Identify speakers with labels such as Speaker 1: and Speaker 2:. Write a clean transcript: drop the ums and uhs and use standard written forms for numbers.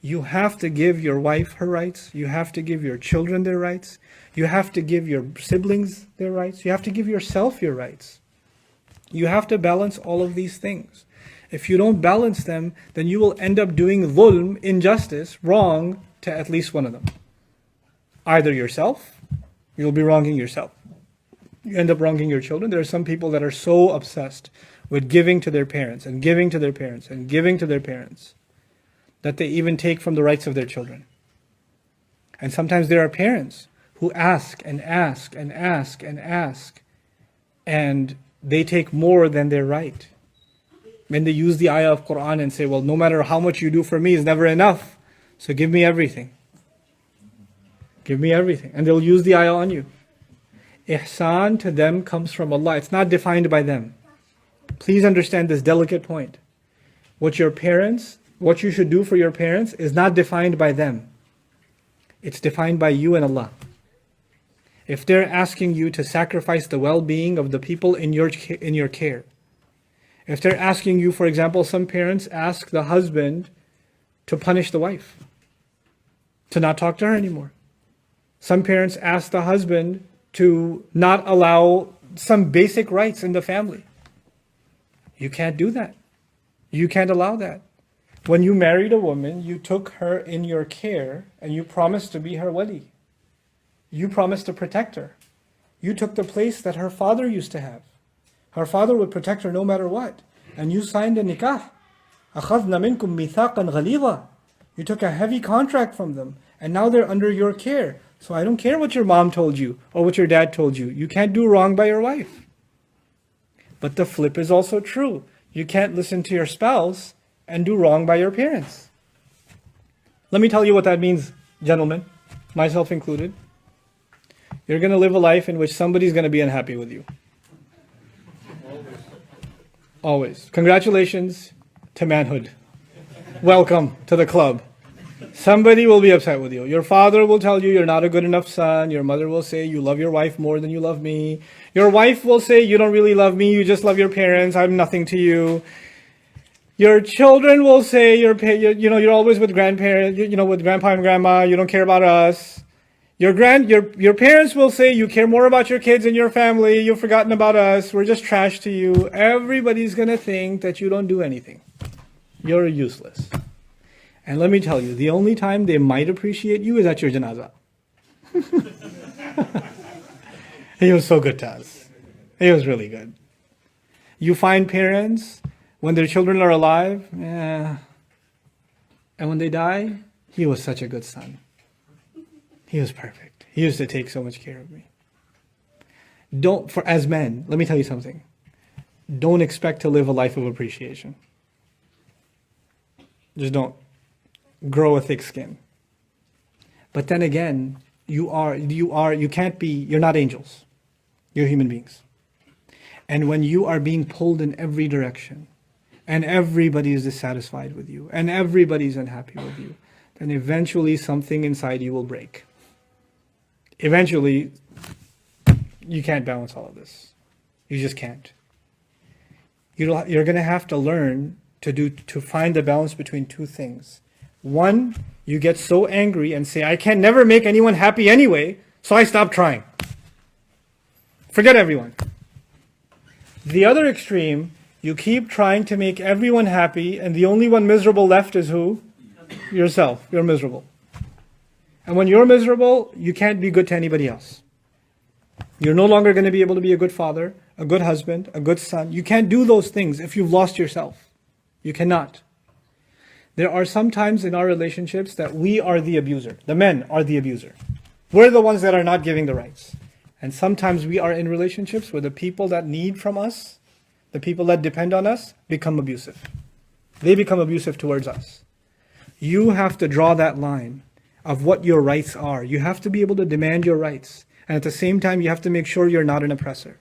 Speaker 1: You have to give your wife her rights. You have to give your children their rights. You have to give your siblings their rights. You have to give yourself your rights. You have to balance all of these things. If you don't balance them, then you will end up doing dhulm, injustice, wrong to at least one of them. Either yourself, you'll be wronging yourself. You end up wronging your children. There are some people that are so obsessed with giving to their parents and giving to their parents and giving to their parents that they even take from the rights of their children. And sometimes there are parents who ask and ask and ask and ask, and they take more than their right. When they use the ayah of Quran and say, well, no matter how much you do for me is never enough, so give me everything. Give me everything. And they'll use the ayah on you. Ihsan to them comes from Allah. It's not defined by them. Please understand this delicate point. What you should do for your parents is not defined by them. It's defined by you and Allah. If they're asking you to sacrifice the well-being of the people in your care, if they're asking you, for example, some parents ask the husband to punish the wife, to not talk to her anymore. Some parents ask the husband to not allow some basic rights in the family. You can't do that. You can't allow that. When you married a woman, you took her in your care and you promised to be her wali. You promised to protect her. You took the place that her father used to have. Her father would protect her no matter what. And you signed a nikah. أَخَذْنَا مِنْكُمْ مِيثَاقًا غَلِيظًا. You took a heavy contract from them. And now they're under your care. So I don't care what your mom told you or what your dad told you. You can't do wrong by your wife. But the flip is also true. You can't listen to your spouse and do wrong by your parents. Let me tell you what that means, gentlemen, myself included. You're going to live a life in which somebody's going to be unhappy with you. Always. Congratulations to manhood. Welcome to the club. Somebody will be upset with you. Your father will tell you you're not a good enough son. Your mother will say you love your wife more than you love me. Your wife will say you don't really love me, you just love your parents, I'm nothing to you. Your children will say you're always with grandparents, with grandpa and grandma, you don't care about us. Your parents will say you care more about your kids and your family, you've forgotten about us, we're just trash to you. Everybody's going to think that you don't do anything. You're useless. And let me tell you, the only time they might appreciate you is at your janazah. He was so good to us. He was really good. You find parents, when their children are alive, and when they die, he was such a good son. He was perfect. He used to take so much care of me. As men, let me tell you something. Don't expect to live a life of appreciation. Just don't. Grow a thick skin. But then again, you're not angels. You're human beings. And when you are being pulled in every direction, and everybody is dissatisfied with you, and everybody's unhappy with you, then eventually something inside you will break. Eventually, you can't balance all of this. You just can't. You're going to have to learn to find the balance between two things. One, you get so angry and say, I can never make anyone happy anyway, so I stop trying. Forget everyone. The other extreme, you keep trying to make everyone happy, and the only one miserable left is who? Yourself. You're miserable. And when you're miserable, you can't be good to anybody else. You're no longer going to be able to be a good father, a good husband, a good son. You can't do those things if you've lost yourself. You cannot. There are some times in our relationships that we are the abuser. The men are the abuser. We're the ones that are not giving the rights. And sometimes we are in relationships where the people that need from us, the people that depend on us, become abusive. They become abusive towards us. You have to draw that line of what your rights are. You have to be able to demand your rights. And at the same time, you have to make sure you're not an oppressor.